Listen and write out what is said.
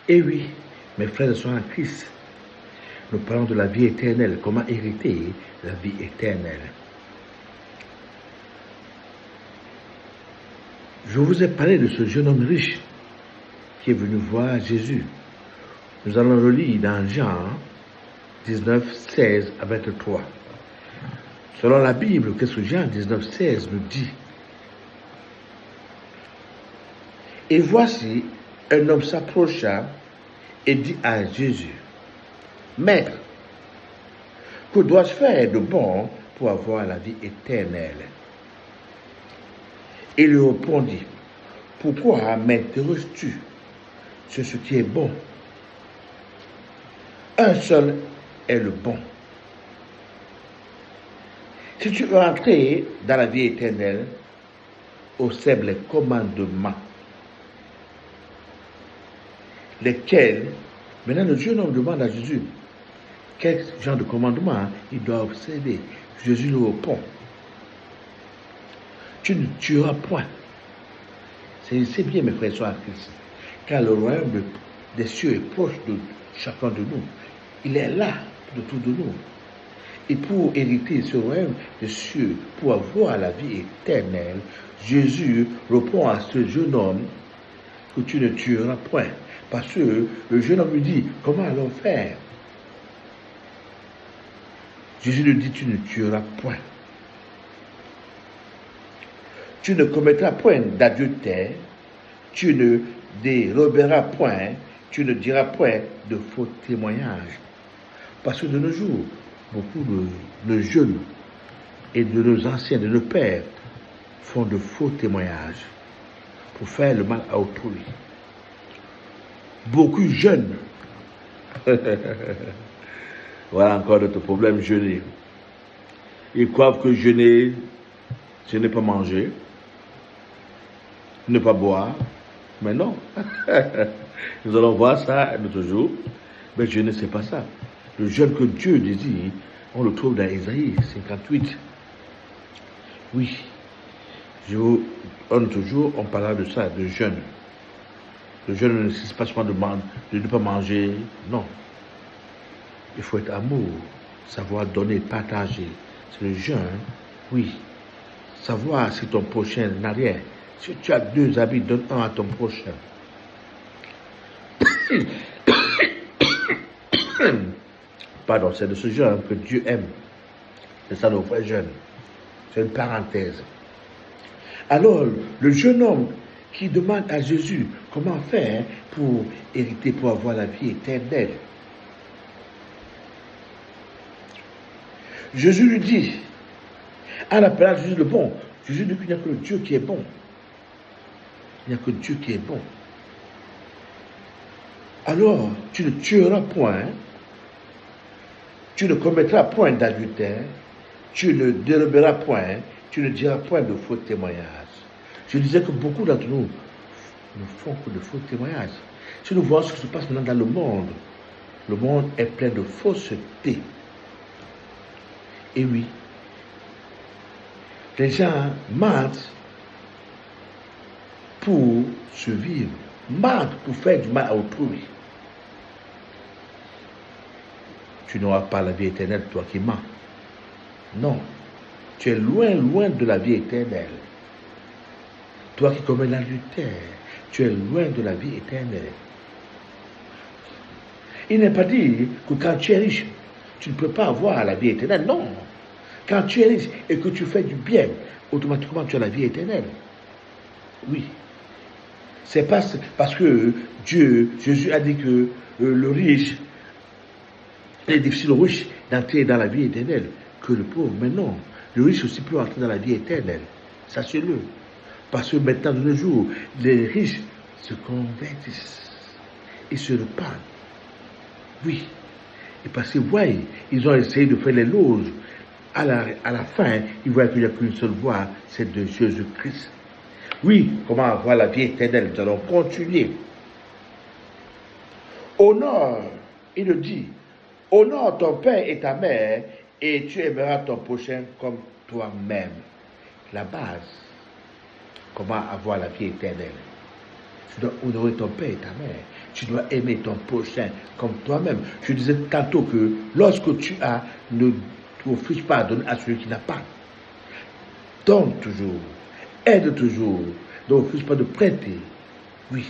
Et oui, mes frères et sœurs en Christ, nous parlons de la vie éternelle, comment hériter la vie éternelle. Je vous ai parlé de ce jeune homme riche qui est venu voir Jésus. Nous allons le lire dans Jean 19, 16 à 23. Selon la Bible, qu'est-ce que Jean 19, 16 nous dit? Et voici, un homme s'approcha et dit à Jésus, « Maître, que dois-je faire de bon pour avoir la vie éternelle ?» Il lui répondit, « Pourquoi m'interroges-tu sur ce qui est bon? Un seul est le bon. Si tu veux entrer dans la vie éternelle, observe les commandements, lesquels, maintenant le jeune homme demande à Jésus, quel genre de commandement il doit observer. Jésus lui répond, tu ne tueras point. C'est bien, mes frères et sœurs en Christ, car le royaume des cieux est proche de chacun de nous. Il est là, autour de nous. Et pour hériter ce royaume des cieux, pour avoir la vie éternelle, Jésus répond à ce jeune homme que tu ne tueras point. Parce que le jeune homme lui dit, comment allons faire? Jésus lui dit, tu ne tueras point. Tu ne commettras point d'adultère, tu ne déroberas point, tu ne diras point de faux témoignages. Parce que de nos jours, beaucoup de jeunes et de nos anciens, de nos pères, font de faux témoignages pour faire le mal à autrui. Beaucoup jeunes. Voilà encore notre problème, jeûner. Ils croient que jeûner, ce n'est pas manger, ne pas boire. Mais non. Nous allons voir ça un autre jour. Mais jeûner, ce n'est pas ça. Le jeûne que Dieu désire, on le trouve dans Isaïe 58. Oui. Un autre jour, on parlera de ça, de jeûne. Le jeûne ne nécessite pas seulement de ne pas manger. Non. Il faut être amour, savoir donner, partager. C'est le jeûne, oui. Savoir si ton prochain n'a rien. Si tu as 2 habits, donne un à ton prochain. Pardon, c'est de ce jeûne que Dieu aime. C'est ça le vrai jeûne. C'est une parenthèse. Alors, le jeune homme qui demande à Jésus comment faire pour hériter, pour avoir la vie éternelle. Jésus lui dit, en appelant Jésus le bon, Jésus dit qu'il n'y a que le Dieu qui est bon. Il n'y a que Dieu qui est bon. Alors, tu ne tueras point, tu ne commettras point d'adultère, tu ne déroberas point, tu ne diras point de faux témoignages. Je disais que beaucoup d'entre nous ne font que de faux témoignages. Si nous voyons ce qui se passe maintenant dans le monde est plein de fausseté. Et oui, les gens mentent pour survivre, mentent pour faire du mal à autrui. Tu n'auras pas la vie éternelle, toi qui mens. Non, tu es loin, loin de la vie éternelle. Toi qui commets l'adultère, tu es loin de la vie éternelle. Il n'est pas dit que quand tu es riche, tu ne peux pas avoir la vie éternelle. Non. Quand tu es riche et que tu fais du bien, automatiquement tu as la vie éternelle. Oui. C'est parce que Jésus a dit que le riche, il est difficile au riche d'entrer dans la vie éternelle que le pauvre. Mais non, le riche aussi peut entrer dans la vie éternelle. Sachez-le. Parce que maintenant, de nos jours, les riches se convertissent. Ils se repentent. Oui. Et parce que, voyez, ils ont essayé de faire les loges. À la fin, ils voient qu'il n'y a qu'une seule voie, c'est de Jésus-Christ. Oui, comment avoir la vie éternelle? Nous allons continuer. Honore, il le dit, honore ton père et ta mère, et tu aimeras ton prochain comme toi-même. La base, comment avoir la vie éternelle. Tu dois honorer ton père et ta mère. Tu dois aimer ton prochain comme toi-même. Je disais tantôt que lorsque tu as, ne t'offrises pas à donner à celui qui n'a pas. Donne toujours. Aide toujours. Ne refuse pas de prêter. Oui.